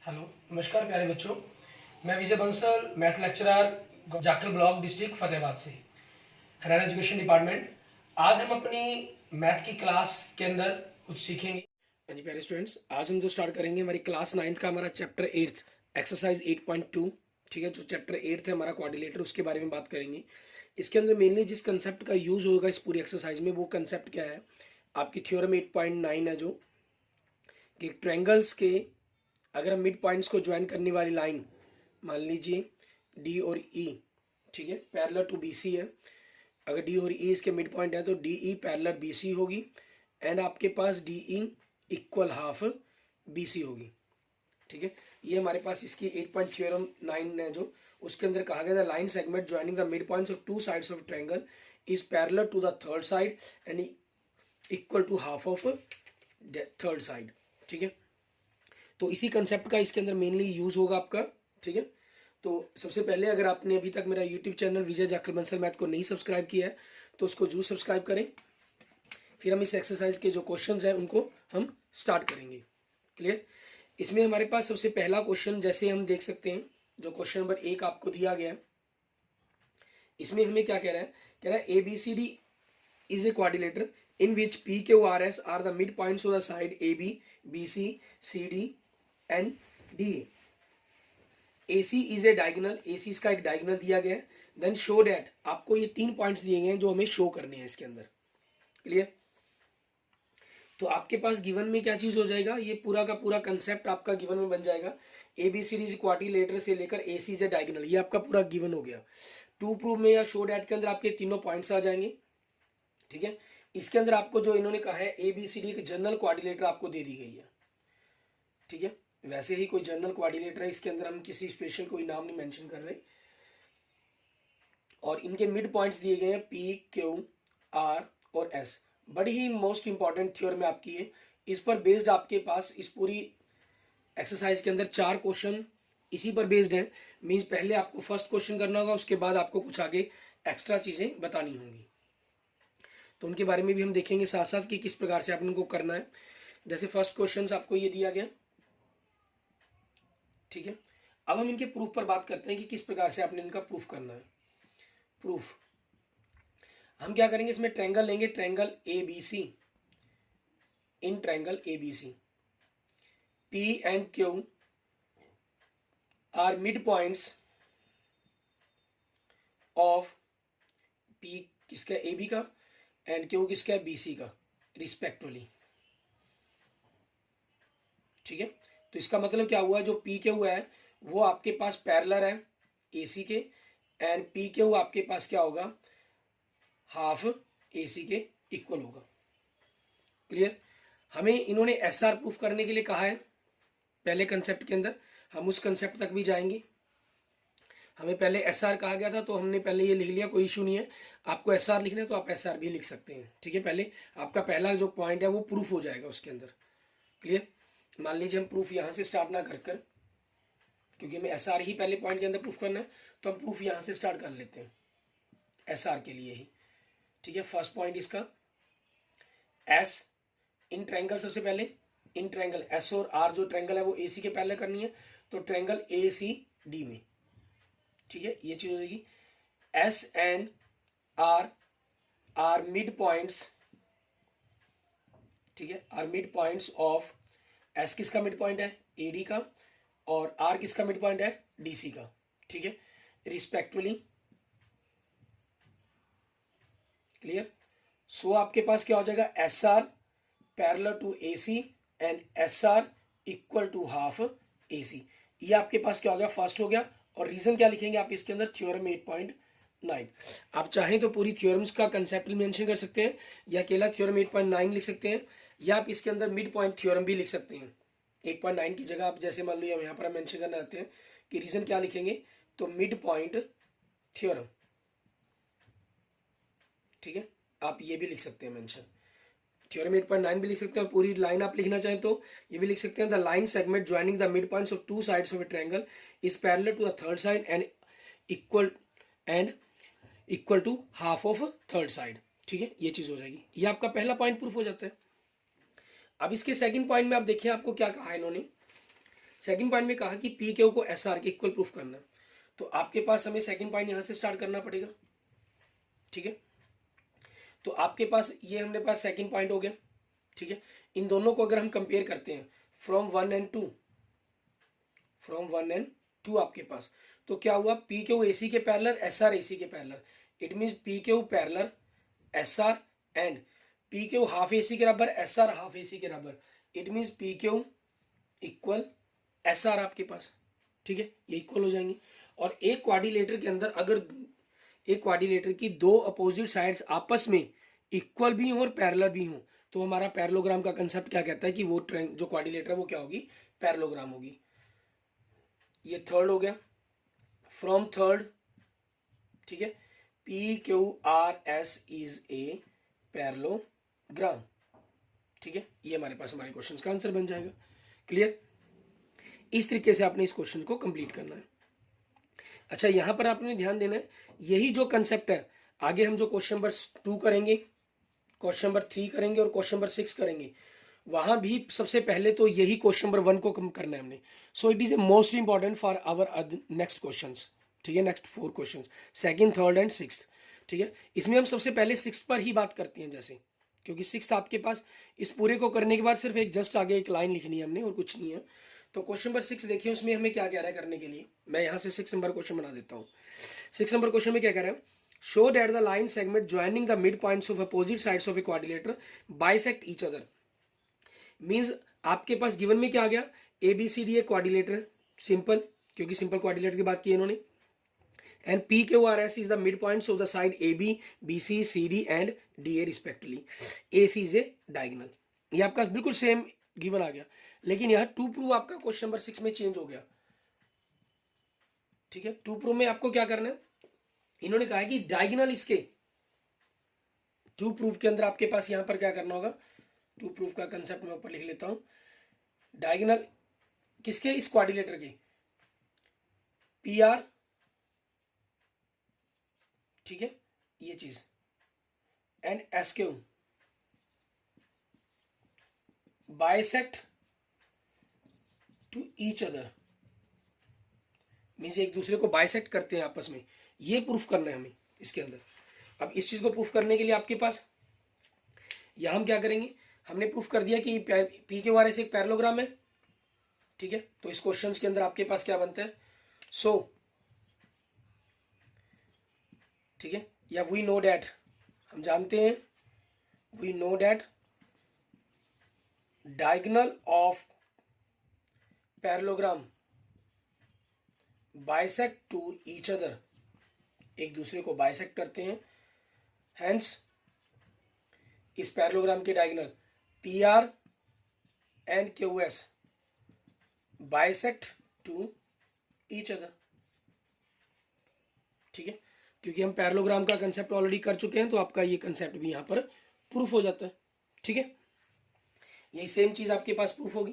Hello, नमस्कार प्यारे बच्चों। मैं Vijay Bansal, math lecturer, Jakhal block, district Fatehabad से, हरियाणा एजुकेशन डिपार्टमेंट। आज हम अपनी मैथ की क्लास के अंदर कुछ सीखेंगे। हाँ जी प्यारे स्टूडेंट्स, आज हम जो स्टार्ट करेंगे हमारी क्लास 9th का हमारा चैप्टर 8 एक्सरसाइज 8.2। ठीक है, जो चैप्टर 8 है हमारा कोऑर्डिनेटर, उसके बारे में बात करेंगे। इसके अंदर मेनली जिस कंसेप्ट का यूज़ होगा इस पूरी एक्सरसाइज में, वो कंसेप्ट क्या है, आपकी थ्योरम 8.9 है, जो कि ट्रायंगल्स के अगर हम मिड पॉइंट्स को ज्वाइन करने वाली लाइन मान लीजिए डी और ई, ठीक है, पैरेलल टू बी सी है। अगर डी और ई इसके मिड पॉइंट है तो D E parallel B C होगी, एंड आपके पास D E equal half B C होगी। ठीक है, ये हमारे पास इसकी 8 थ्योरम 9 है, जो उसके अंदर कहा गया था line segment joining the mid points of two sides of triangle is parallel to the third side and equal to half of third side. ठीक है, तो इसी कंसेप्ट का इसके अंदर मेनली यूज होगा आपका। ठीक है, तो सबसे पहले अगर आपने अभी तक मेरा यूट्यूब चैनल विजय जाखल बंसल मैथ को नहीं सब्सक्राइब किया है तो उसको जरूर सब्सक्राइब करें। फिर हम इस एक्सरसाइज के जो क्वेश्चंस हैं उनको हम स्टार्ट करेंगे। क्लियर। इसमें हमारे पास सबसे पहला क्वेश्चन जैसे हम देख सकते हैं, जो क्वेश्चन नंबर 1 आपको दिया गया है, इसमें हमें क्या कह रहा है, कह रहा है A B C D is a quadrilateral in which P, Q, R, S are the midpoints of the side AB, BC, CD and DA. AC is a diagonal, AC इसका एक diagonal दिया गया है। Then show that, आपको ये 3 points दिए गए हैं जो हमें शो करने हैं इसके अंदर। क्लियर। तो आपके पास गिवन में क्या चीज हो जाएगा, ये पूरा का पूरा कंसेप्ट आपका गिवन में बन जाएगा। A B C D quadrilateral से लेकर ए सी इज ए डायगोनल, ये आपका पूरा गिवन हो गया। टू प्रूव में या शो डैट के अंदर आपके तीनों पॉइंट्स आ जाएंगे। ठीक है, इसके अंदर आपको जो इन्होंने कहा है ए बी सी डी की जनरल कोऑर्डिनेटर आपको दे दी गई है। ठीक है, वैसे ही कोई जनरल कोऑर्डिनेटर है, इसके अंदर हम किसी स्पेशल कोई नाम नहीं मेंशन कर रहे। और इनके मिड पॉइंट्स दिए गए हैं पी, क्यू, आर और एस। बड़ी ही मोस्ट इंपॉर्टेंट थ्योरम आपकी है। इस पर बेस्ड आपके पास इस पूरी एक्सरसाइज के अंदर 4 क्वेश्चन इसी पर बेस्ड हैं। मीन्स पहले आपको फर्स्ट क्वेश्चन करना होगा, उसके बाद आपको कुछ आगे एक्स्ट्रा चीजें बतानी होंगी, तो उनके बारे में भी हम देखेंगे साथ साथ कि किस प्रकार से आपने उनको करना है। जैसे फर्स्ट क्वेश्चन आपको ये दिया गया। ठीक है, अब हम इनके प्रूफ पर बात करते हैं कि किस प्रकार से आपने इनका प्रूफ करना है। प्रूफ हम क्या करेंगे, इसमें ट्रायंगल लेंगे, triangle A B C. In triangle A B C P and Q R mid points of P किसका, ए बी का, एंड क्यू किसका है, बी सी का, रिस्पेक्टिवली। ठीक है, तो इसका मतलब क्या हुआ, जो पी क्यू है वो आपके पास पैरेलल है ए सी के, एंड पी क्यू आपके पास क्या होगा, हाफ ए सी के इक्वल होगा। क्लियर। हमें इन्होंने एस आर प्रूफ करने के लिए कहा है पहले कंसेप्ट के अंदर, हम उस कंसेप्ट तक भी जाएंगे। हमें पहले एस आर कहा गया था तो हमने पहले ये लिख लिया, कोई इशू नहीं है। आपको एस आर लिखना है तो आप एस आर भी लिख सकते हैं। ठीक है, पहले आपका पहला जो पॉइंट है वो प्रूफ हो जाएगा उसके अंदर। क्लियर। मान लीजिए हम प्रूफ यहाँ से स्टार्ट ना कर क्योंकि हमें एस आर ही पहले पॉइंट के अंदर प्रूफ करना है, तो हम प्रूफ यहाँ से स्टार्ट कर लेते हैं एस आर के लिए ही। ठीक है, फर्स्ट पॉइंट इसका एस इन ट्रायंगल, सबसे पहले इन ट्रायंगल एस और आर जो ट्रायंगल है वो ए सी के पहले करनी है, तो ट्रायंगल ए सी डी में। ठीक है, ये चीज हो जाएगी। S and R are mid points. ठीक है, are mid points of, S किसका मिड पॉइंट है, ए डी का, और आर किसका मिड पॉइंट है, डी सी का। ठीक है, रिस्पेक्टिवली। क्लियर। सो आपके पास क्या हो जाएगा, S R parallel to A C and S R equal to half A C. ये आपके पास क्या हो गया, फर्स्ट हो गया। और रीजन क्या लिखेंगे आप इसके अंदर, थ्योरम 8.9। आप चाहें तो पूरी थ्योरम्स का कंसेप्ट भी मेंशन कर सकते हैं, या अकेला थ्योरम 8.9 लिख सकते हैं, या आप इसके अंदर मिड पॉइंट थ्योरम भी लिख सकते हैं। 8.9 की जगह आप जैसे मान लो हम यहाँ पर मेंशन करना चाहते हैं कि रीजन क्या लिखेंगे, तो मिड पॉइंट थ्योरम। ठीक है, आप ये भी लिख सकते हैं मेंशन, थ्योरम 8.9 भी लिख सकते हैं। पूरी लाइन आप लिखना चाहें तो ये भी लिख सकते हैं, the line segment joining the mid points of two sides of a triangle is parallel to the third side and equal to half of third side. ठीक है, ये चीज हो जाएगी। ये आपका पहला पॉइंट प्रूफ हो जाता है। अब इसके सेकंड पॉइंट में आप देखिए आपको क्या कहा है इन्होंने, सेकंड पॉइंट में कहा कि पी क्यू को एस आर के इक्वल प्रूफ करना है, तो आपके पास हमें सेकंड पॉइंट यहाँ से स्टार्ट करना पड़ेगा, ठीक है। तो आपके पास ये हमने पास सेकंड पॉइंट हो गया, ठीक है। इन दोनों को अगर हम कंपेयर करते हैं फ्रॉम 1 and 2, फ्रॉम 1 and 2 आपके पास, तो क्या हुआ, पी क्यू ए सी के parallel, S R A C के parallel, it means P Q parallel S R and P Q half A C के बराबर, S R half A C के बराबर, it means P Q equal S R आपके पास, ठीक है, ये इक्वल हो जाएंगे। और एक क्वाड्रिलेटर के अंदर अगर एक क्वाड्रिलेटर की दो अपोजिट साइड्स आपस में इक्वल भी हो और पैरेलल भी हो, तो हमारा पैरेललोग्राम का कंसेप्ट क्या कहता है कि वो जो क्वाड्रिलेटर है वो क्या होगी, पैरेललोग्राम होगी। ये थर्ड हो गया, फ्रॉम थर्ड, ठीक है, P Q R S is a parallelogram, ठीक है, ये हमारे पास हमारे क्वेश्चन का आंसर बन जाएगा। क्लियर? इस तरीके से आपने इस क्वेश्चन को कंप्लीट करना है। अच्छा, यहां पर आपने ध्यान देना है, यही जो कंसेप्ट है आगे हम जो क्वेश्चन नंबर 2 करेंगे, क्वेश्चन नंबर 3 करेंगे और क्वेश्चन नंबर 6 करेंगे, वहां भी सबसे पहले तो यही क्वेश्चन नंबर 1 को कम करना है हमने। So it is a most important for our next questions, ठीक है, next 4 questions, second, third and sixth, ठीक है। इसमें हम सबसे पहले सिक्स्थ पर ही बात करते हैं, जैसे क्योंकि सिक्स्थ आपके पास इस पूरे को करने के बाद सिर्फ एक जस्ट आगे एक लाइन लिखनी है हमने और कुछ नहीं है। तो क्वेश्चन नंबर 6 देखिए, उसमें हमें क्या कह रहा है करने के लिए, मैं यहाँ से 6 नंबर क्वेश्चन बना देता हूँ। 6 नंबर क्वेश्चन में क्या कह रहा है, show that the line segment joining the mid points of opposite sides of A quadrilateral bisect each other. Means आपके पास गिवन में क्या आ गया, ए बी सी डी एक क्वाड्रिलेटर, सिंपल, क्योंकि सिंपल क्वाड्रिलेटर की बात की इन्होंने, and PQRS is the midpoints of the side AB, BC, CD and DA respectively. AC is a diagonal. ये आपका बिल्कुल सेम गिवन आ गया, लेकिन यहाँ टू प्रूव आपका क्वेश्चन नंबर 6 में चेंज हो गया, ठीक है। टू प्रूव में आपको क्या करना है, इन्होंने कहा है कि डायगोनल इसके, टू प्रूव के अंदर आपके पास यहाँ पर क्या करना होगा, टू प्रूव का कंसेप्ट मैं ऊपर लिख लेता हूं, डायगोनल किसके, इस क्वाड्रिलेटर के, पी आर, ठीक है, ये चीज, and S Q bisect to each other, means एक दूसरे को बाइसेक्ट करते हैं आपस में, ये प्रूफ करना है हमें इसके अंदर। अब इस चीज को प्रूफ करने के लिए आपके पास यहां हम क्या करेंगे, हमने प्रूफ कर दिया कि पी के वारे से एक पैरेललोग्राम है, ठीक है। तो इस क्वेश्चन के अंदर आपके पास क्या बनता है, सो ठीक है, या वी नो डैट, हम जानते हैं, we know that diagonal of parallelogram bisect to each other, एक दूसरे को बाइसेक्ट करते हैं, हेंस इस पैरेललोग्राम के diagonal P R and Q S bisect to each other, ठीक है। क्योंकि हम पैरेललोग्राम का कंसेप्ट ऑलरेडी कर चुके हैं, तो आपका ये कंसेप्ट भी यहां पर प्रूफ हो जाता है, ठीक है। यही सेम चीज आपके पास प्रूफ होगी।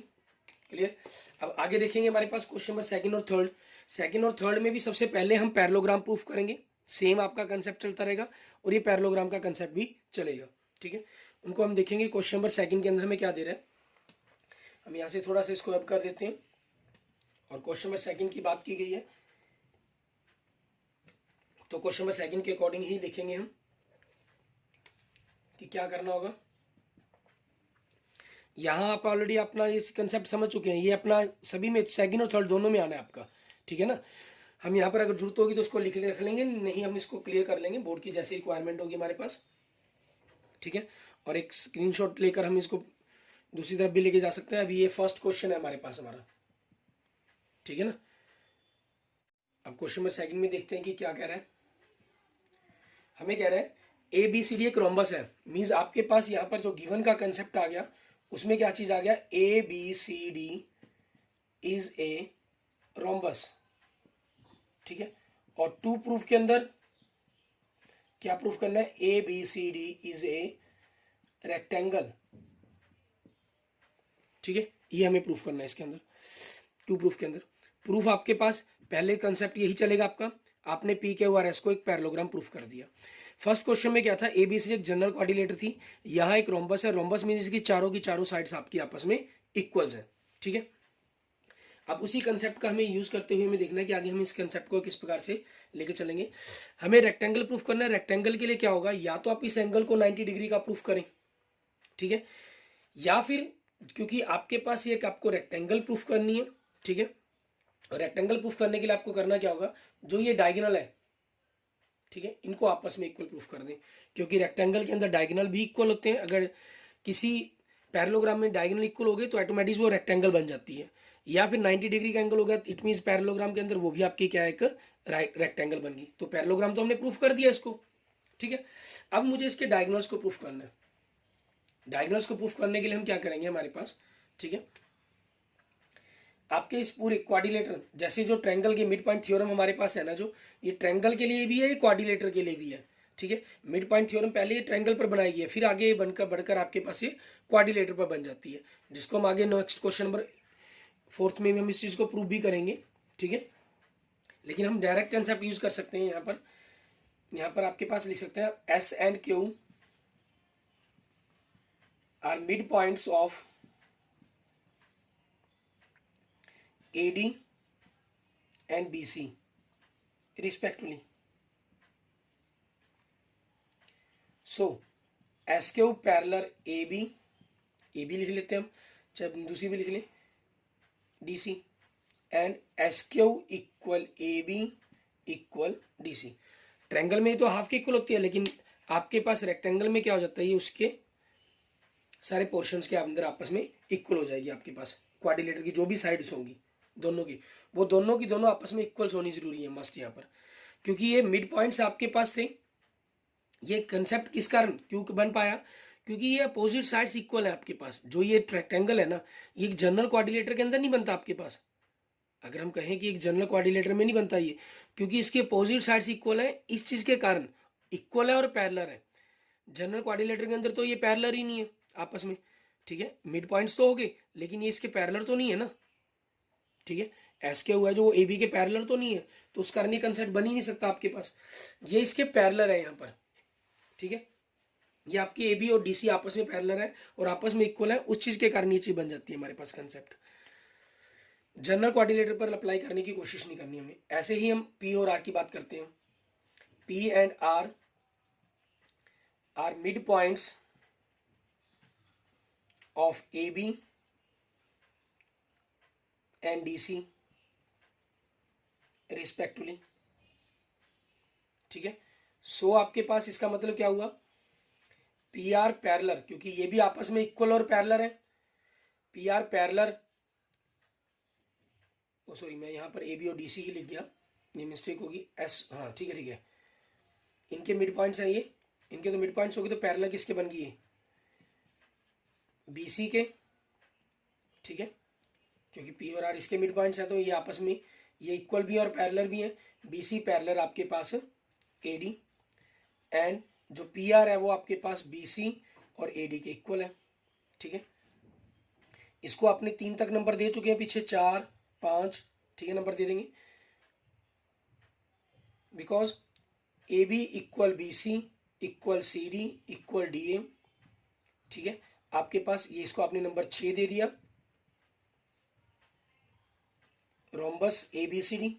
क्लियर? अब आगे देखेंगे हमारे पास क्वेश्चन नंबर सेकंड और थर्ड। सेकंड और थर्ड में भी सबसे पहले हम पैरेललोग्राम प्रूफ करेंगे, सेम आपका कंसेप्ट चलता रहेगा और ये पैरेललोग्राम का कंसेप्ट भी चलेगा, ठीक है। उनको हम देखेंगे। क्वेश्चन नंबर सेकंड के अंदर हमें क्या दे रहा है, हम यहाँ से थोड़ा सा इसको अब कर देते हैं और क्वेश्चन नंबर सेकंड की बात की गई है, तो क्वेश्चन नंबर सेकंड के अकॉर्डिंग ही लिखेंगे हम कि क्या करना होगा। यहां आप ऑलरेडी अपना इस कंसेप्ट समझ चुके हैं, ये अपना सभी में सेकंड और थर्ड दोनों में आना है आपका, ठीक है ना। हम यहाँ पर अगर जरूरत होगी तो उसको लिख रख लेंगे, नहीं हम इसको क्लियर कर लेंगे बोर्ड की जैसी रिक्वायरमेंट होगी हमारे पास, ठीक है। और एक स्क्रीनशॉट लेकर हम इसको दूसरी तरफ भी लेके जा सकते हैं। अभी ये फर्स्ट क्वेश्चन है हमारे पास हमारा, ठीक है ना। अब क्वेश्चन नंबर सेकंड में देखते हैं कि क्या कह रहा है। हमें कह रहा है ए बी सी डी एक रोम्बस है, मीन्स आपके पास यहाँ पर जो गिवन का कंसेप्ट आ गया उसमें क्या चीज आ गया, A B C D is a rhombus, ठीक है। और टू प्रूफ के अंदर क्या प्रूफ करना है, A B C D is a rectangle, ठीक है। ये हमें प्रूफ करना है इसके अंदर, टू प्रूफ के अंदर। प्रूफ आपके पास पहले कंसेप्ट यही चलेगा आपका, आपने पी के आर एस को एक पैरेललोग्राम प्रूफ कर दिया। फर्स्ट क्वेश्चन में क्या था, ए बी सी एक जनरल क्वाड्रिलेटर थी, यहाँ एक रोम्बस है, रोम्बस मींस इसकी चारों की चारों साइड्स आपकी आपस में इक्वल्स है, ठीक है। अब उसी कंसेप्ट का हमें यूज़ करते हुए हमें देखना है कि आगे हम इस कंसेप्ट को किस प्रकार से लेके चलेंगे। हमें रेक्टेंगल प्रूफ करना है। रेक्टेंगल के लिए क्या होगा, या तो आप इस एंगल को 90 डिग्री का प्रूफ करें, ठीक है, या फिर क्योंकि आपके पास ये आपको रेक्टेंगल प्रूफ करनी है, ठीक है, और रेक्टेंगल प्रूफ करने के लिए आपको करना क्या होगा, जो ये डायगोनल है, ठीक है, इनको आपस में इक्वल प्रूफ कर दें, क्योंकि रेक्टेंगल के अंदर डायगोनल भी इक्वल होते हैं। अगर किसी पैरेललोग्राम में डायगोनल इक्वल हो गए तो ऑटोमेटिक वो रेक्टेंगल बन जाती है, या फिर 90 डिग्री का एंगल हो गया, इट मीन्स पैरेललोग्राम के अंदर वो भी आपकी क्या है, एक रेक्टेंगल बन गई। तो पैरेललोग्राम तो हमने प्रूफ कर दिया इसको, ठीक है। अब मुझे इसके डायगोनल्स को प्रूफ करना है। डायगोनल्स को प्रूफ करने के लिए हम क्या करेंगे, हमारे पास, ठीक है, आपके इस पूरे क्वाड्रिलेटर, जैसे जो ट्रायंगल के मिड पॉइंट थ्योरम हमारे पास है ना, जो ये ट्रायंगल के लिए भी है, ये क्वाड्रिलेटर के लिए भी है, ठीक है। मिड पॉइंट थ्योरम पहले ये ट्रायंगल पर बनाई गई है, फिर आगे बनकर बढ़कर आपके पास ये क्वाड्रिलेटर पर बन जाती है, जिसको हम आगे नेक्स्ट क्वेश्चन नंबर 4 में हम इस चीज़ को प्रूव भी करेंगे, ठीक है। लेकिन हम डायरेक्ट कंसेप्ट यूज कर सकते हैं। यहाँ पर आपके पास लिख सकते हैं S and Q R mid points of AD and BC respectively. So SQ parallel AB लिख लेते हैं हम, चाहे दूसरी भी लिख लें DC, and SQ equal AB equal DC। Triangle में तो हाफ के इक्वल होती है, लेकिन आपके पास रेक्टेंगल में क्या हो जाता है, ये उसके सारे पोर्शंस के अंदर आपस में इक्वल हो जाएगी। आपके पास क्वाड्रिलेटर की जो भी साइड्स होंगी दोनों की, वो दोनों की दोनों आपस में इक्वल्स होनी जरूरी है, मस्ट यहाँ पर, क्योंकि ये मिड पॉइंट्स आपके पास थे। ये कंसेप्ट किस कारण क्यों बन पाया, क्योंकि ये अपोजिट साइड्स इक्वल है आपके पास। जो ये रेक्टेंगल है ना, ये एक जनरल क्वाड्रिलेटर के अंदर नहीं बनता आपके पास। अगर हम कहें कि एक जनरल क्वाड्रिलेटर में नहीं बनता ये, क्योंकि इसके अपोजिट साइड्स इक्वल है, इस चीज के कारण इक्वल है और पैरेलल है। जनरल क्वाड्रिलेटर के अंदर तो ये पैरेलल ही नहीं है आपस में, ठीक है। मिड पॉइंट्स तो हो गए, लेकिन ये इसके पैरेलल तो नहीं है ना, ठीक है। एस के हुआ है जो वो AB के पैरेलल तो नहीं है, तो उस कारण ये कंसेप्ट बन ही नहीं सकता आपके पास। ये इसके पैरेलल है यहाँ पर, ठीक है। ये आपकी AB और DC आपस में पैरेलल है और आपस में इक्वल है, उस चीज के कारण ये चीज बन जाती है हमारे पास कंसेप्ट। जनरल क्वाड्रिलेटर पर अप्लाई करने की कोशिश नहीं करनी हमें। ऐसे ही हम P और R की बात करते हैं। P and R are mid points of AB and DC respectively, ठीक है। सो आपके पास इसका मतलब क्या हुआ, PR पैरेलल, क्योंकि ये भी आपस में इक्वल और पैरेलल है। PR पैरेलल, ओ सॉरी, मैं यहाँ पर AB और DC ही लिख गया, ये मिस्टेक होगी। S, हाँ ठीक है ठीक है, इनके मिड पॉइंट्स हैं ये, इनके तो मिड पॉइंट्स हो गए, तो पैरेलल किसके बन गई है, BC के, ठीक है, क्योंकि P और R इसके मिड पॉइंट्स हैं, तो ये आपस में ये इक्वल भी और पैरेलल भी है। BC पैरेलल आपके पास AD, एंड जो PR है वो आपके पास BC और AD के इक्वल है, ठीक है। इसको आपने 3 तक नंबर दे चुके हैं, पीछे 4 5, ठीक है, नंबर दे देंगे, because AB equal BC equal CD equal DA, ठीक है। आपके पास ये, इसको आपने नंबर 6 दे दिया, रोम्बस ABCD,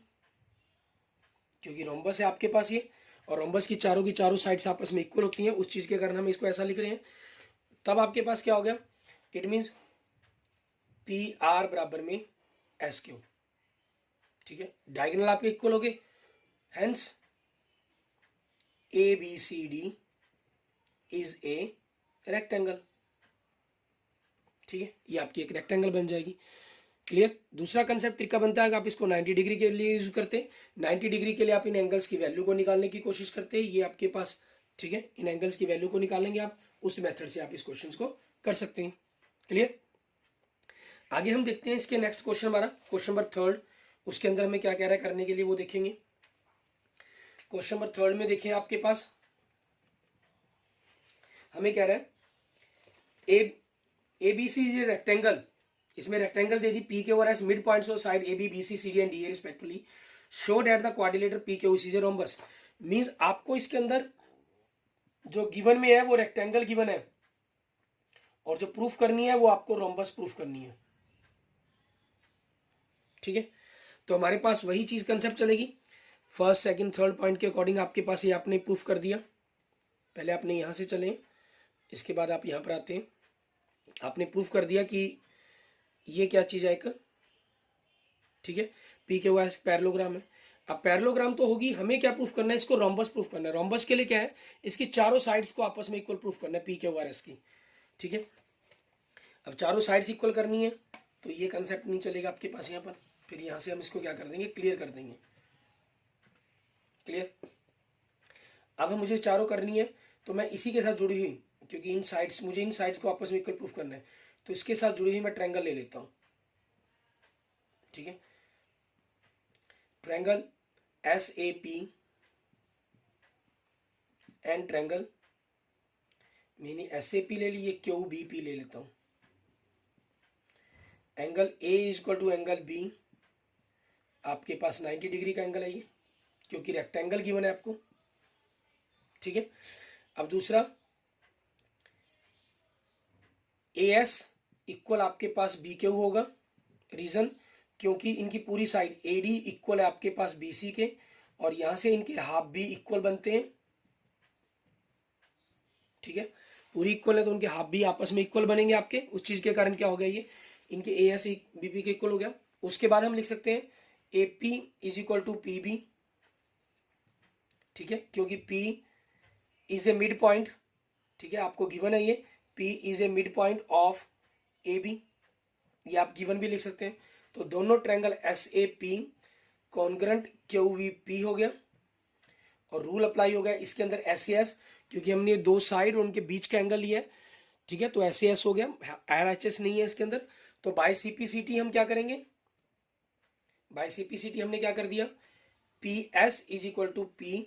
क्योंकि रोम्बस है आपके पास ये, और रोम्बस की चारों साइड्स आपस में इक्वल होती हैं, उस चीज के कारण हम इसको ऐसा लिख रहे हैं। तब आपके पास क्या हो गया, इट मीन्स PR बराबर में SQ, ठीक है। डायगोनल आपके इक्वल हो गए, hence ABCD is a rectangle, ठीक है। ये आपकी एक रेक्टेंगल बन जाएगी। क्लियर। दूसरा कंसेप्ट तरीका बनता है कि आप इसको 90 डिग्री के लिए यूज करते हैं। 90 डिग्री के लिए आप इन एंगल्स की वैल्यू को निकालने की कोशिश करते हैं, ये आपके पास, ठीक है। इन एंगल्स की वैल्यू को निकालेंगे आप, उस मेथड से आप इस क्वेश्चन को कर सकते हैं। क्लियर। आगे हम देखते हैं इसके नेक्स्ट क्वेश्चन, हमारा क्वेश्चन नंबर 3, उसके अंदर हमें क्या कह रहा है करने के लिए वो देखेंगे। क्वेश्चन नंबर 3 में देखिए आपके पास हमें कह रहा है ABC इज ए रेक्टेंगल, इसमें रेक्टेंगल दे दी, पी के और S mid points of side AB BC CD and DA respectively, show that the quadrilateral PQ is a rhombus. Means आपको इसके अंदर जो गिवन में है वो रेक्टेंगल गिवन है, और जो प्रूफ करनी है वो आपको रोम्बस प्रूफ करनी है, ठीक है, तो हमारे पास वही चीज़ कंसेप्ट चलेगी। फर्स्ट सेकंड थर्ड पॉइंट के अकॉर्डिंग आपके पास ये आपने प्रूफ कर दिया। पहले आपने यहाँ से चले, इसके बाद आप यहाँ पर आते हैं, आपने प्रूफ कर दिया कि ये क्या चीज़ है एक, ठीक है, पी के वाई पैरेललोग्राम है। अब पैरेललोग्राम तो होगी, हमें क्या प्रूफ करना है, इसको रोम्बस प्रूफ करना है। रोम्बस के लिए क्या है, इसकी चारों साइड्स को आपस में इक्वल प्रूफ करना है, पी के वाई की, ठीक है। अब चारों साइड्स इक्वल करनी है तो ये कंसेप्ट नहीं चलेगा आपके पास यहाँ पर, फिर यहाँ से हम इसको क्या कर देंगे, क्लियर कर देंगे। क्लियर। अब हम मुझे चारों करनी है तो मैं इसी के साथ जुड़ी हुई, क्योंकि इन साइड्स, मुझे इन साइड्स को आपस में इक्वल प्रूफ करना है, तो इसके साथ जुड़ी हुई मैं ट्रायंगल ले लेता हूँ, ठीक है। Triangle S A P and triangle, मैंने एस ए पी ले ली, ये क्यू बी पी ले लेता हूँ। Angle A is equal to angle B, आपके पास 90 डिग्री का एंगल है ये, क्योंकि रेक्टेंगल गिवन है आपको, ठीक है। अब दूसरा ए एस इक्वल आपके पास बी क्यू होगा, रीजन क्योंकि इनकी पूरी साइड ए डी इक्वल है आपके पास बी सी के, और यहां से इनके हाफ भी इक्वल बनते हैं, ठीक है। पूरी इक्वल है तो उनके हाफ भी आपस में इक्वल बनेंगे आपके, उस चीज के कारण क्या हो गया, ये इनके ए एस बी पी के इक्वल हो गया। उसके बाद हम लिख सकते हैं A P is equal to P B, ठीक है, क्योंकि P is a mid point, ठीक है, आपको गिवन है ये P is a mid point of A B, ये आप गिवन भी लिख सकते हैं। तो दोनों triangle S A P congruent Q V P हो गया, और रूल अप्लाई हो गया इसके अंदर एस एस, क्योंकि हमने दो साइड और उनके बीच का एंगल लिया है, ठीक है, तो एस एस हो गया, आर एच एस नहीं है इसके अंदर। तो बाय सीपीसीटी हम क्या करेंगे, बाय सीपीसीटी हमने क्या कर दिया, P S is equal to P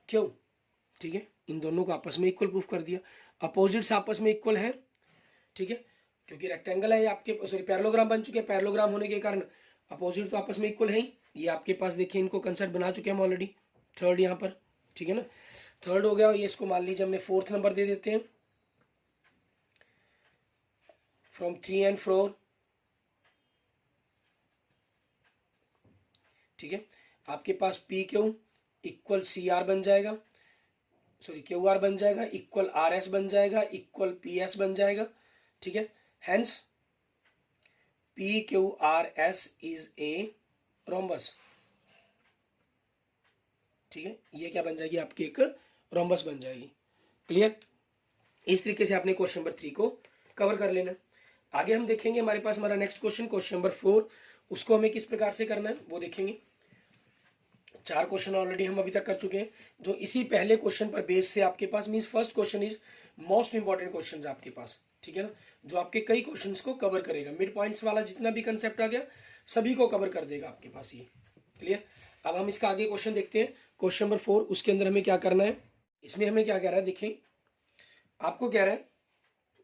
Q, ठीक है, इन दोनों को आपस में इक्वल प्रूफ कर दिया। अपोजिट्स आपस में इक्वल हैं, ठीक है, क्योंकि रेक्टेंगल है ये आपके, सॉरी पैरेललोग्राम बन चुके हैं, पैरेललोग्राम होने के कारण अपोजिट तो आपस में इक्वल है ही। ये आपके पास देखिए, इनको कंसेप्ट बना चुके हैं हम ऑलरेडी, थर्ड यहाँ पर, ठीक है ना, थर्ड हो गया। ये इसको मान लीजिए हमने फोर्थ नंबर दे देते हैं, फ्रॉम 3 and 4, ठीक है। आपके पास P Q equal C R बन जाएगा, सॉरी क्यू आर बन जाएगा, इक्वल आर एस बन जाएगा, इक्वल पी एस बन जाएगा, ठीक है। Hence P Q R S is a rhombus, ठीक है, ये क्या बन जाएगी आपकी, एक रोम्बस बन जाएगी। क्लियर। इस तरीके से आपने क्वेश्चन नंबर 3 को कवर कर लेना। आगे हम देखेंगे, हमारे पास हमारा नेक्स्ट क्वेश्चन, क्वेश्चन नंबर 4, उसको हमें किस प्रकार से करना है वो देखेंगे। 4 क्वेश्चन ऑलरेडी हम अभी तक कर चुके हैं, जो इसी पहले क्वेश्चन पर बेस थे आपके पास, means first question is most important question आपके पास, ठीक है ना, जो आपके कई क्वेश्चंस को कवर करेगा। मिड पॉइंट्स वाला जितना भी कंसेप्ट आ गया सभी को कवर कर देगा आपके पास ये। क्लियर। अब हम इसका आगे क्वेश्चन देखते हैं, क्वेश्चन नंबर 4, उसके अंदर हमें क्या करना है। इसमें हमें क्या कह रहा है, देखें आपको कह रहा है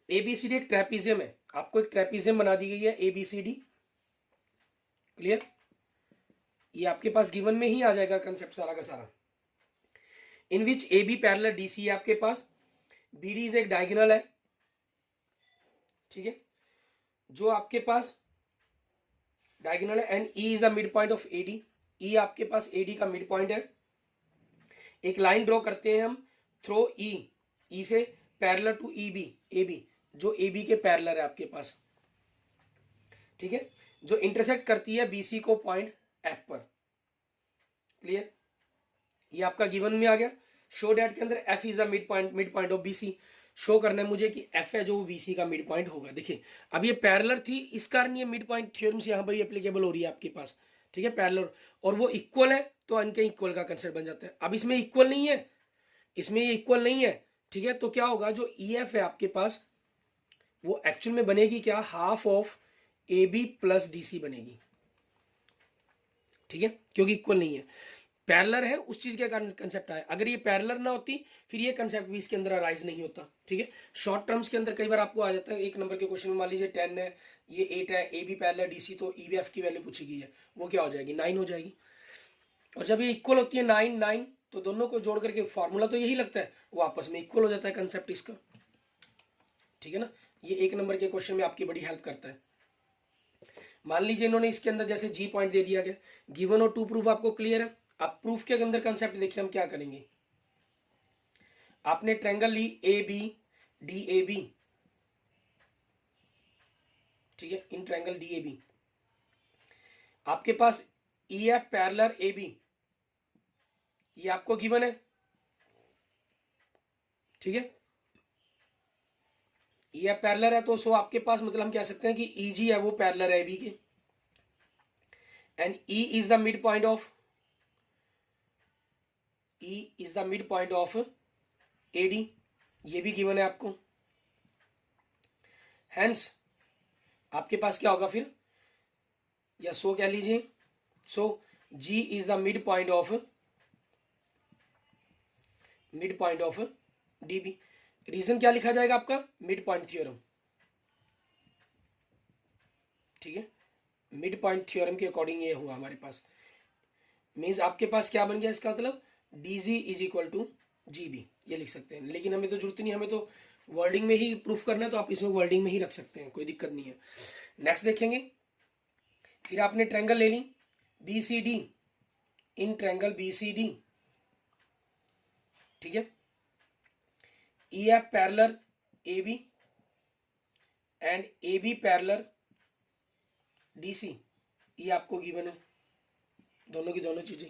एबीसीडी एक ट्रेपीजियम है, आपको एक ट्रेपीजियम बना दी गई है एबीसीडी। क्लियर। ये आपके पास गिवन में ही आ जाएगा कंसेप्ट सारा का सारा। In which A B parallel D C है आपके पास, बी डी इज एक डायगोनल है, ठीक है, जो आपके पास डायगोनल है, and E is the mid point of A D, E आपके पास ए डी का मिड पॉइंट है। एक लाइन ड्रॉ करते हैं हम थ्रो ई, ई से parallel to E B, A B, जो ए बी के पैरेलल है आपके पास, ठीक है, जो इंटरसेक्ट करती है बीसी को पॉइंट एफ पर। क्लियर। ये आपका गिवन में आ गया। शो डैट के अंदर F is the mid point of BC, show करना है मुझे कि एफ है जो बीसी का मिड पॉइंट होगा। देखिए अब ये पैरेलल थी, इस कारण ये मिड पॉइंट थ्योरम्स यहाँ पर एप्लीकेबल हो रही है आपके पास, ठीक है, पैरेलल, और वो इक्वल है तो इनके इक्वल का कंसेप्ट बन जाता है। अब इसमें इक्वल नहीं है, इसमें ये इक्वल नहीं है, ठीक है, तो क्या होगा, जो ई एफ है आपके पास वो एक्चुअल में बनेगी क्या, half of A B plus D C बनेगी, ठीक है, क्योंकि इक्वल नहीं है, पैरेलल है, उस चीज के कारण कंसेप्ट आया। अगर ये पैरेलल ना होती फिर ये कंसेप्ट भी इसके अंदर अराइज नहीं होता, ठीक है। शॉर्ट टर्म्स के अंदर कई बार आपको आ जाता है, एक नंबर के क्वेश्चन में मान लीजिए 10 है, ये 8 है, A B parallel D C, तो ई बी एफ की वैल्यू पूछी गई है, वो क्या हो जाएगी, 9 हो जाएगी। और जब ये इक्वल होती है 9 9, तो दोनों को जोड़ करके फॉर्मूला तो यही लगता है, वो आपस में इक्वल हो जाता है कंसेप्ट इसका, ठीक है ना। ये एक नंबर के क्वेश्चन में आपकी बड़ी हेल्प करता है। मान लीजिए इन्होंने इसके अंदर जैसे जी पॉइंट दे दिया गया, गिवन और टू प्रूफ आपको क्लियर है। अब प्रूफ के अंदर कंसेप्ट देखिए हम क्या करेंगे। आपने ट्रायंगल ली A B D A B, ठीक है, in triangle D A B आपके पास E F parallel A B, ये आपको गिवन है, ठीक है, ई एफ पैरेलल है तो सो आपके पास मतलब हम कह सकते हैं कि ई जी है वो पैरेलल है ए बी के, and E is the mid point of, E is the mid point of A D, ये भी गिवन है आपको। हेंस आपके पास क्या होगा फिर, या सो कह लीजिए, so G is the mid point of D B. Reason क्या लिखा जाएगा आपका, मिड पॉइंट थ्योरम, ठीक है, मिड पॉइंट थ्योरम के अकॉर्डिंग ये हुआ हमारे पास। मीन्स आपके पास क्या बन गया इसका मतलब, D G is equal to G B, ये लिख सकते हैं। लेकिन हमें तो जरूरत नहीं, हमें तो वर्डिंग में ही प्रूफ करना है, तो आप इसमें वर्डिंग में ही रख सकते हैं, कोई दिक्कत नहीं है। नेक्स्ट देखेंगे, फिर आपने ट्रायंगल ले ली B C D, in triangle B C D, ठीक है, E F parallel A B and A B parallel D C, ये आपको गिवन है, दोनों की दोनों चीजें,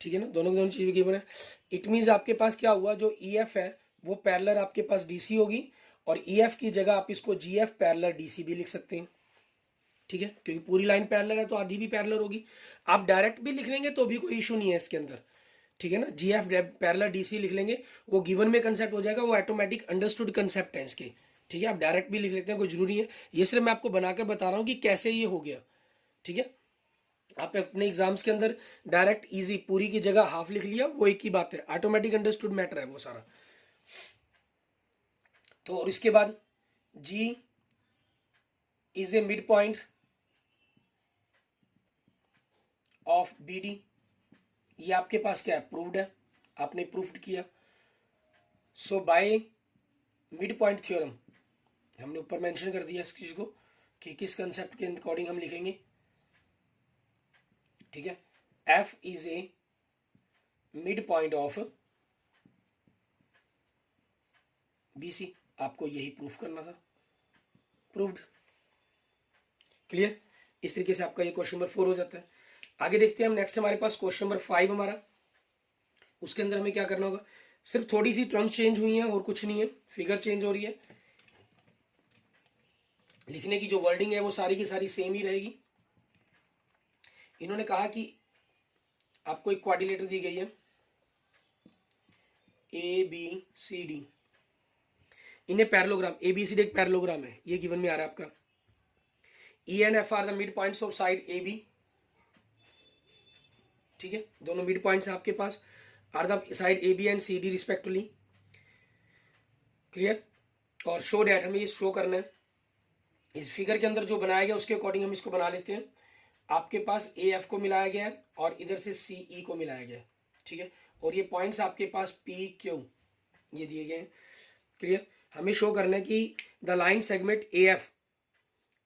ठीक है ना, दोनों की दोनों चीजें गिवन है। इट मीन्स आपके पास क्या हुआ, जो ई एफ है वो पैरेलल आपके पास डी सी होगी, और ई एफ की जगह आप इसको जी एफ पैरेलल डी सी भी लिख सकते हैं, ठीक है, क्योंकि पूरी लाइन पैरेलल है तो आधी भी पैरेलल होगी। आप डायरेक्ट भी लिख लेंगे तो भी कोई इशू नहीं है इसके अंदर, ठीक है ना, जी एफ पैरेलल डी सी लिख लेंगे, वो गिवन में कंसेप्ट हो जाएगा, वो ऑटोमेटिक अंडरस्टूड कंसेप्ट है इसके, ठीक है। आप डायरेक्ट भी लिख लेते हैं, कोई जरूरी है, ये सिर्फ मैं आपको बनाकर बता रहा हूँ कि कैसे ये हो गया, ठीक है। आप अपने एग्जाम्स के अंदर डायरेक्ट इजी पूरी की जगह हाफ लिख लिया, वो एक ही बात है, ऑटोमेटिक अंडरस्टूड मैटर है वो सारा। तो और इसके बाद G is a mid point of B D, ये आपके पास क्या है, प्रूव्ड है, आपने प्रूव्ड किया। सो बाय मिड पॉइंट थ्योरम, हमने ऊपर मेंशन कर दिया इस चीज को कि किस कंसेप्ट के अकॉर्डिंग हम लिखेंगे, ठीक है। F is a mid point of B C, आपको यही प्रूफ करना था, प्रूव्ड, क्लियर। इस तरीके से आपका ये क्वेश्चन नंबर 4 हो जाता है। आगे देखते हैं हम, नेक्स्ट हमारे पास क्वेश्चन नंबर 5 हमारा, उसके अंदर हमें क्या करना होगा, सिर्फ थोड़ी सी टर्म्स चेंज हुई हैं और कुछ नहीं है, फिगर चेंज हो रही है, लिखने की जो वर्डिंग है वो सारी की सारी सेम ही रहेगी। इन्होंने कहा कि आपको एक क्वाड्रिलेटर दी गई है ए बी सी डी, इन्हें parallelogram, A B C D एक पैरेललोग्राम है, ये गिवन में आ रहा है आपका। E and F are the mid points of side A B, ठीक है, दोनों मिड पॉइंट्स आपके पास are the side A B and C D respectively, clear. और शो डैट, हमें ये शो करना है, इस फिगर के अंदर जो बनाया गया उसके अकॉर्डिंग हम इसको बना लेते हैं। आपके पास ए एफ को मिलाया गया है और इधर से सी ई को मिलाया गया है, ठीक है, और ये पॉइंट्स आपके पास पी क्यू ये दिए गए हैं, क्लियर। हमें शो करना है कि the line segment A F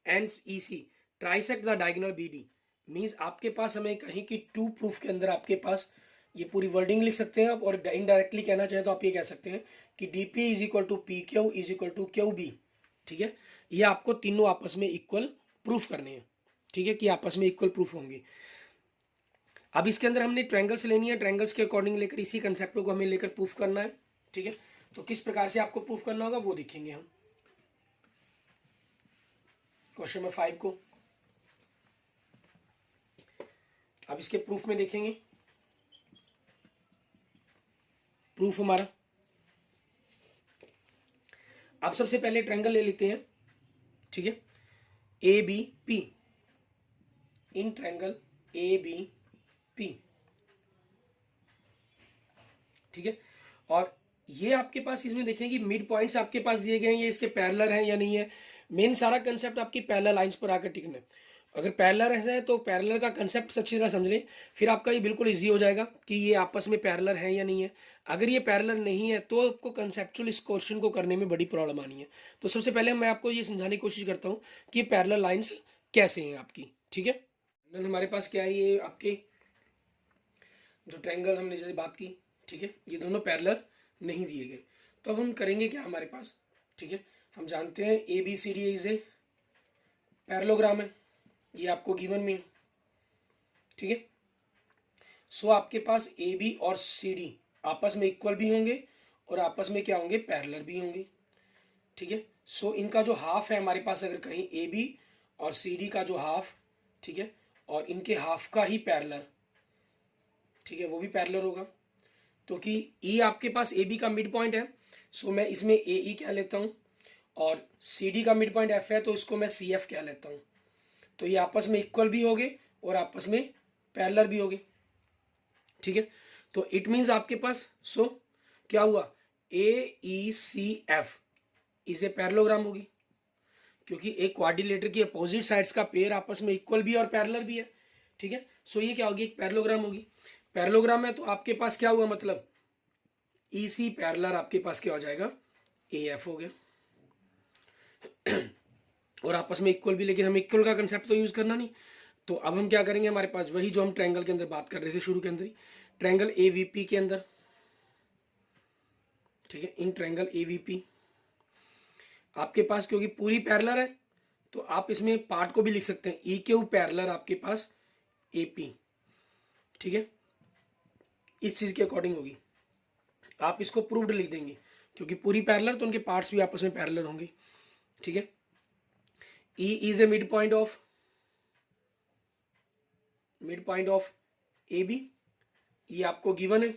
and E C trisect the diagonal B D, means आपके पास हमें कहीं कि टू प्रूफ के अंदर आपके पास ये पूरी वर्डिंग लिख सकते हैं आप, और इनडायरेक्टली कहना चाहे तो आप ये कह सकते हैं कि D P is equal to P Q is equal to Q B, ठीक है। ये आपको तीनों आपस में इक्वल प्रूफ करने हैं, ठीक है, कि आपस में इक्वल प्रूफ होंगे। अब इसके अंदर हमने ट्रायंगल्स लेनी है, ट्रायंगल्स के अकॉर्डिंग लेकर इसी कंसेप्ट को हमें लेकर प्रूफ करना है, ठीक है। तो किस प्रकार से आपको प्रूफ करना होगा वो देखेंगे हम क्वेश्चन नंबर 5 को। अब इसके प्रूफ में देखेंगे, प्रूफ हमारा, अब सबसे पहले ट्रायंगल ले लेते हैं, ठीक है, A B P, in triangle A B P, ठीक है। और ये आपके पास इसमें देखें कि मिड पॉइंट्स आपके पास दिए गए हैं, ये इसके पैरेलल हैं या नहीं है। मेन सारा कंसेप्ट आपकी पैरेलल लाइंस पर आकर टिकना है। अगर पैरेलल है तो पैरेलल का कंसेप्ट अच्छी तरह समझ लें, फिर आपका ये बिल्कुल इजी हो जाएगा कि ये आपस में पैरेलल है या नहीं है। अगर ये पैरेलल नहीं है तो आपको कंसेप्चुअल इस क्वेश्चन को करने में बड़ी प्रॉब्लम आनी है। तो सबसे पहले मैं आपको ये समझाने की कोशिश करता हूँ कि ये पैरेलल लाइंस कैसे हैं आपकी, ठीक है। हमारे पास क्या है, ये आपके जो ट्रायंगल हमने जैसे बात की, ठीक है, ये दोनों पैरेलल नहीं दिए गए, तो अब हम करेंगे क्या हमारे पास, ठीक है। हम जानते हैं A B C D is a parallelogram है, ये आपको गिवन में है, ठीक है। सो आपके पास ए बी और सी डी आपस में इक्वल भी होंगे और आपस में क्या होंगे, पैरेलल भी होंगे, ठीक है। सो इनका जो हाफ है हमारे पास, अगर कहीं ए बी और सी डी का जो हाफ, ठीक है, और इनके हाफ का ही पैरेलल, ठीक है, वो भी पैरेलल होगा। तो कि ई आपके पास ए बी का मिड पॉइंट है, सो मैं इसमें ए ई कह लेता हूँ, और सी डी का मिड पॉइंट एफ है तो इसको मैं सी एफ कह लेता हूँ। तो ये आपस में इक्वल भी होंगे और आपस में पैरेलल भी होंगे, ठीक है। तो इट मीन्स आपके पास सो क्या हुआ, A E C F is a parallelogram होगी, क्योंकि एक क्वाड्रिलेटर की अपोजिट साइड्स का पेयर आपस में इक्वल भी और पैरेलल भी है, ठीक है। सो ये क्या होगी, एक पैरेललोग्राम होगी। पैरेललोग्राम है तो आपके पास क्या हुआ, मतलब ई सी पैरेलल आपके पास क्या हो जाएगा, ए एफ हो गया और आपस में इक्वल भी, लेकिन हम इक्वल का कंसेप्ट तो यूज करना नहीं। तो अब हम क्या करेंगे, हमारे पास वही जो हम ट्रायंगल के अंदर बात कर रहे थे शुरू के अंदर ही, ट्रायंगल एवीपी के अंदर, ठीक है, इन ट्रायंगल एवीपी आपके पास क्योंकि पूरी पैरेलल है तो आप इसमें पार्ट को भी लिख सकते हैं, ई क्यू पैरेलल आपके पास एपी, ठीक है, इस चीज के अकॉर्डिंग होगी। आप इसको प्रूव्ड लिख देंगे क्योंकि पूरी पैरेलल तो उनके पार्ट्स भी आपस में पैरेलल होंगे, ठीक है। E is a mid point of A B, ये आपको गिवन है,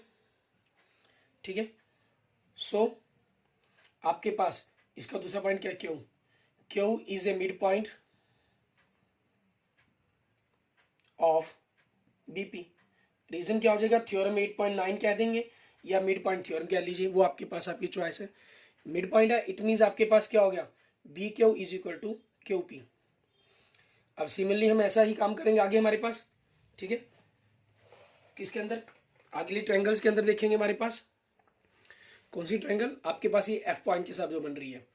ठीक है। सो आपके पास इसका दूसरा पॉइंट क्या, Q, Q is a mid point of B P. Reason क्या हो जाएगा, थ्योरम 8.9 कह देंगे या मिड पॉइंट थ्योरम कह लीजिए, वो आपके पास आपकी चॉइस है। मिड पॉइंट है, इट मीन्स आपके पास क्या हो गया, B Q is equal to Q P. अब सिमिलरली हम ऐसा ही काम करेंगे आगे हमारे पास, ठीक है, किसके अंदर, अगली ट्रायंगल्स के अंदर देखेंगे हमारे पास कौन सी ट्रायंगल आपके पास, ये एफ पॉइंट के साथ जो बन रही है,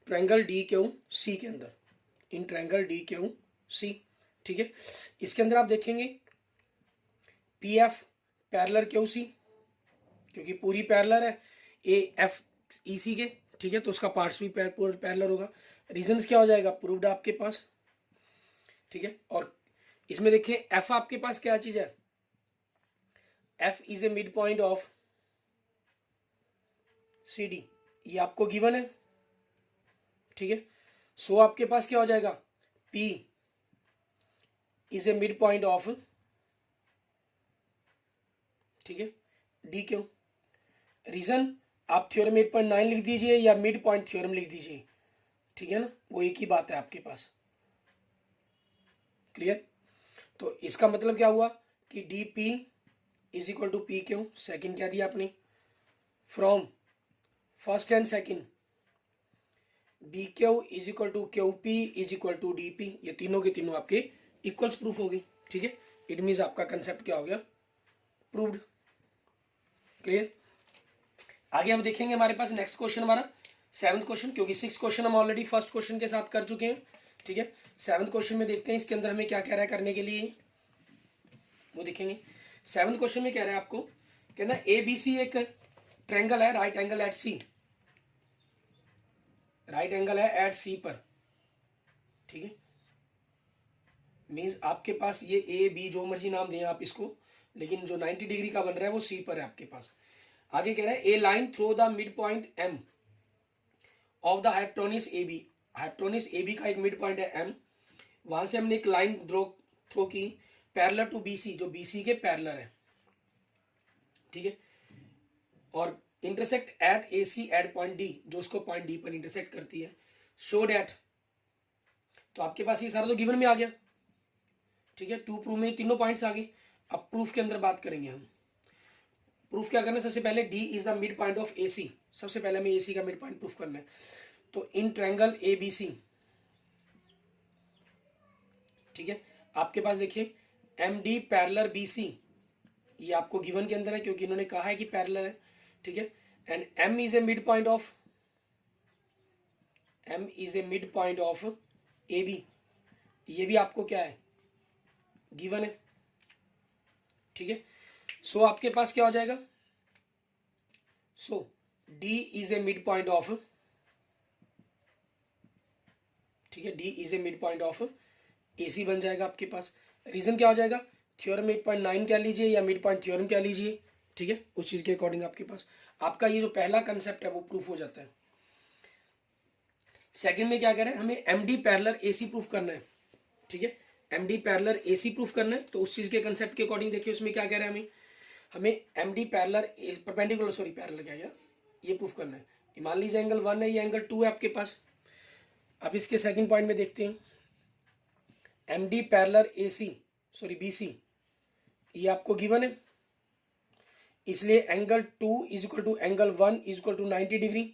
ट्रायंगल डी क्यू सी के अंदर, in triangle D Q C, ठीक है। इसके अंदर आप देखेंगे P F parallel Q C, क्योंकि पूरी पैरेलल है ए एफ ई सी के, ठीक है, तो उसका पार्ट्स भी पैरेलल होगा। रीजंस क्या हो जाएगा, प्रूव्ड आपके पास, ठीक है। और इसमें देखिए एफ आपके पास क्या चीज है, F is a mid point of C D, ये आपको गिवन है, ठीक है। सो आपके पास क्या हो जाएगा, P is a mid point of, ठीक है, डी क्यू। रीजन आप थ्योरम 8.9 लिख दीजिए या मिड पॉइंट थ्योरम लिख दीजिए, ठीक है ना, वो एक ही बात है आपके पास, क्लियर। तो इसका मतलब क्या हुआ कि D P is equal to P Q, second क्या दिया आपने, from first and second B Q is equal to Q P is equal to D P, ये तीनों के तीनों आपके इक्वल्स प्रूफ हो गए, ठीक है। इट मीन्स आपका कंसेप्ट क्या हो गया, प्रूव्ड, क्लियर। आगे हम देखेंगे हमारे पास नेक्स्ट क्वेश्चन हमारा 7th क्वेश्चन, क्योंकि 6th क्वेश्चन हम ऑलरेडी फर्स्ट क्वेश्चन के साथ कर चुके हैं, ठीक है। 7th क्वेश्चन में देखते हैं इसके अंदर हमें क्या कह रहा है करने के लिए, वो देखेंगे। 7th क्वेश्चन में कह रहा है आपको, कहना ए बी सी एक ट्रायंगल है, राइट एंगल एट सी, राइट एंगल है एट सी पर, ठीक है। मीन्स आपके पास ये ए बी जो मर्जी नाम दें आप इसको, लेकिन जो 90 डिग्री का बन रहा है वो सी पर है आपके पास। आगे कह रहा है a line through the mid point M of the hypotenuse A B, hypotenuse A B का एक मिड पॉइंट है एम, वहां से हमने एक लाइन थ्रो की पैरेलल टू बी सी, जो बी सी के पैरेलल है, ठीक है, और intersect at A C at point D, जो उसको पॉइंट डी पर इंटरसेक्ट करती है, शो डैट। तो आपके पास ये सारा तो गिवन में आ गया, ठीक है, टू प्रूफ में तीनों पॉइंट्स आ गए। अब प्रूफ के अंदर बात करेंगे हम, प्रूफ क्या करना है, सबसे पहले D is the mid point of A C, सबसे पहले हमें ए सी का मिड पॉइंट प्रूफ करना है। तो इन ट्रायंगल ए बी सी, ठीक है, आपके पास देखिए M D parallel B C, ये आपको गिवन के अंदर है क्योंकि इन्होंने कहा है कि पैरेलल है, ठीक है। And M is a mid point of, M is a mid point of A B, ये भी आपको क्या है, गिवन है, ठीक है। सो आपके पास क्या हो जाएगा, so D is a mid point of, ठीक है, D is a mid point of A C बन जाएगा आपके पास। रीजन क्या हो जाएगा, थ्योरम 8.9 कह लीजिए या मिड पॉइंट थ्योरम कह लीजिए, ठीक है, उस चीज के अकॉर्डिंग आपके पास आपका ये जो पहला कंसेप्ट है वो प्रूफ हो जाता है। सेकंड में क्या कह रहे हैं, हमें एमडी पैरेलल एसी प्रूफ करना है, ठीक है, एमडी पैरेलल एसी प्रूफ करना है। तो उस चीज के कंसेप्ट के अकॉर्डिंग देखिए उसमें क्या कह रहे हैं, हमें MD parallel perpendicular, sorry parallel क्या गया, ये प्रूफ करना है। मान लीजिए एंगल 1 है, ये एंगल 2 है आपके पास। अब इसके सेकंड पॉइंट में देखते हैं, M D parallel A C, sorry B C, ये आपको गिवन है, इसलिए angle 2 is equal to angle 1 is equal to 90 degree.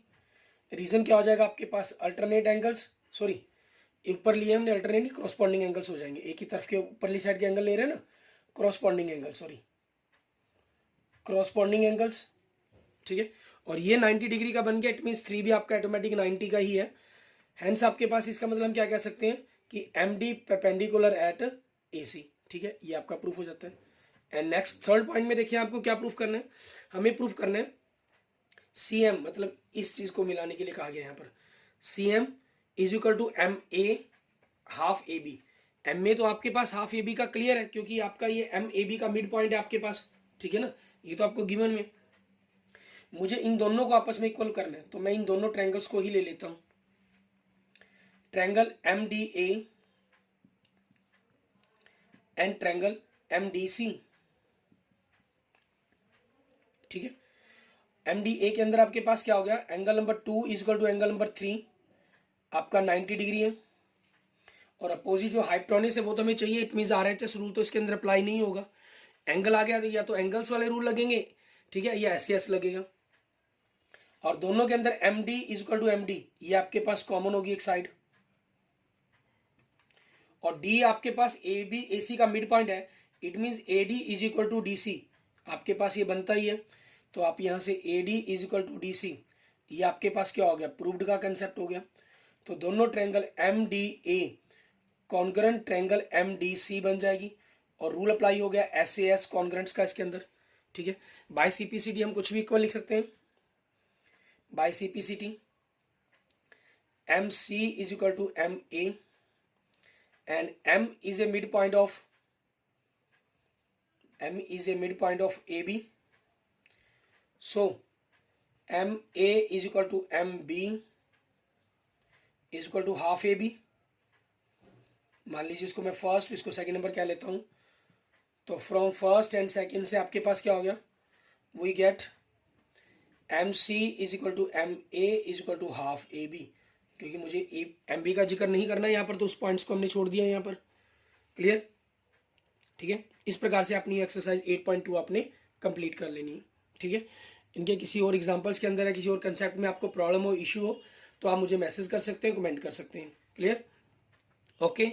Reason क्या हो जाएगा आपके पास, अल्टरनेट एंगल्स, सॉरी ऊपर लिए हमने अल्टरनेट नहीं, क्रॉसपॉन्डिंग एंगल्स हो जाएंगे, एक ही तरफ के ऊपरली साइड के एंगल ले रहे हैं ना, corresponding angle, sorry corresponding angles, ठीक है। और ये 90 डिग्री का बन गया, इट मीन्स 3 भी आपका ऑटोमेटिक 90 का ही है। हेंस आपके पास इसका मतलब हम क्या कह सकते हैं कि M D perpendicular eight A सी, ठीक है, ये आपका प्रूफ हो जाता है। एंड नेक्स्ट थर्ड पॉइंट में देखिए आपको क्या प्रूफ करना है, हमें प्रूफ करना है सी एम, मतलब इस चीज को मिलाने के लिए कहा गया यहाँ पर, C M is equal to M A half A B. M A तो आपके पास हाफ ए बी का क्लियर है, क्योंकि आपका ये एम ए बी का मिड पॉइंट है आपके पास, ठीक है ना, ये तो आपको गिवन में। मुझे इन दोनों को आपस में इक्वल करना है, तो मैं इन दोनों ट्रायंगल्स को ही ले लेता हूं, triangle M D A and triangle M D C, ठीक है। एम डी ए के अंदर आपके पास क्या हो गया, angle number 2 is equal to angle number 3, आपका 90 डिग्री है। और अपोजिट जो हाइपोटेन्यूस है वो तो हमें चाहिए, इट मींस आरएचएस रूल तो इसके अंदर अप्लाई नहीं होगा। एंगल आ गया तो या तो एंगल्स वाले रूल लगेंगे, ठीक है, या एस लगेगा। और दोनों के अंदर M D is equal to M D, ये आपके पास कॉमन होगी एक साइड, और डी आपके पास ए बी ए सी का मिड पॉइंट है, it means A D is equal to D C, आपके पास ये बनता ही है। तो आप यहां से A D is equal to D C, ये आपके पास क्या हो गया, प्रूव्ड का कंसेप्ट हो गया। तो दोनों triangle M D A congruent triangle M D C बन जाएगी, और रूल अप्लाई हो गया एस ए एस कॉन्ग्रेंट्स का इसके अंदर, ठीक है। बाय सीपीसीटी हम कुछ भी इक्वल लिख सकते हैं, by CPCT M C is equal to M A and M is a mid point of, M is a midpoint of AB. So MA is equal to MB is equal to half AB. मान लीजिए इसको मैं first, इसको second number क्या लेता हूं, तो from first and second से आपके पास क्या हो गया, we get MC is equal to MA is equal to half AB, क्योंकि मुझे MB का जिक्र नहीं करना है यहाँ पर, तो उस पॉइंट्स को हमने छोड़ दिया यहाँ पर। क्लियर, ठीक है। इस प्रकार से अपनी एक्सरसाइज 8.2 आपने कंप्लीट कर लेनी है, ठीक है। इनके किसी और एग्जांपल्स के अंदर या किसी और कंसेप्ट में आपको प्रॉब्लम हो, इशू हो, तो आप मुझे मैसेज कर सकते हैं, कमेंट कर सकते हैं। Clear, okay,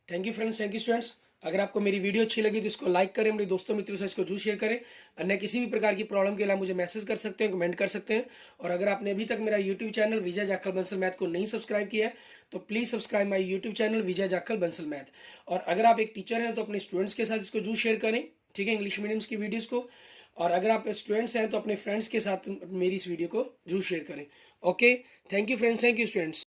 thank you friends, thank you students. अगर आपको मेरी वीडियो अच्छी लगी तो इसको लाइक करें, अपने दोस्तों मित्रों से इसको जरूर शेयर करें। अन्य किसी भी प्रकार की प्रॉब्लम के लिए मुझे मैसेज कर सकते हैं, कमेंट कर सकते हैं। और अगर आपने अभी तक मेरा यूट्यूब चैनल विजय जाखल बंसल मैथ को नहीं सब्सक्राइब किया है तो please subscribe my YouTube channel Vijay Jakhal Bansal math. और अगर आप एक टीचर हैं तो अपने स्टूडेंट्स के साथ इसको जरूर शेयर करें, ठीक है, इंग्लिश मीडियम्स की वीडियोज़ को। और अगर आप स्टूडेंट्स हैं तो अपने फ्रेंड्स के साथ मेरी इस वीडियो को जरूर शेयर करें। Okay, thank you friends, thank you students.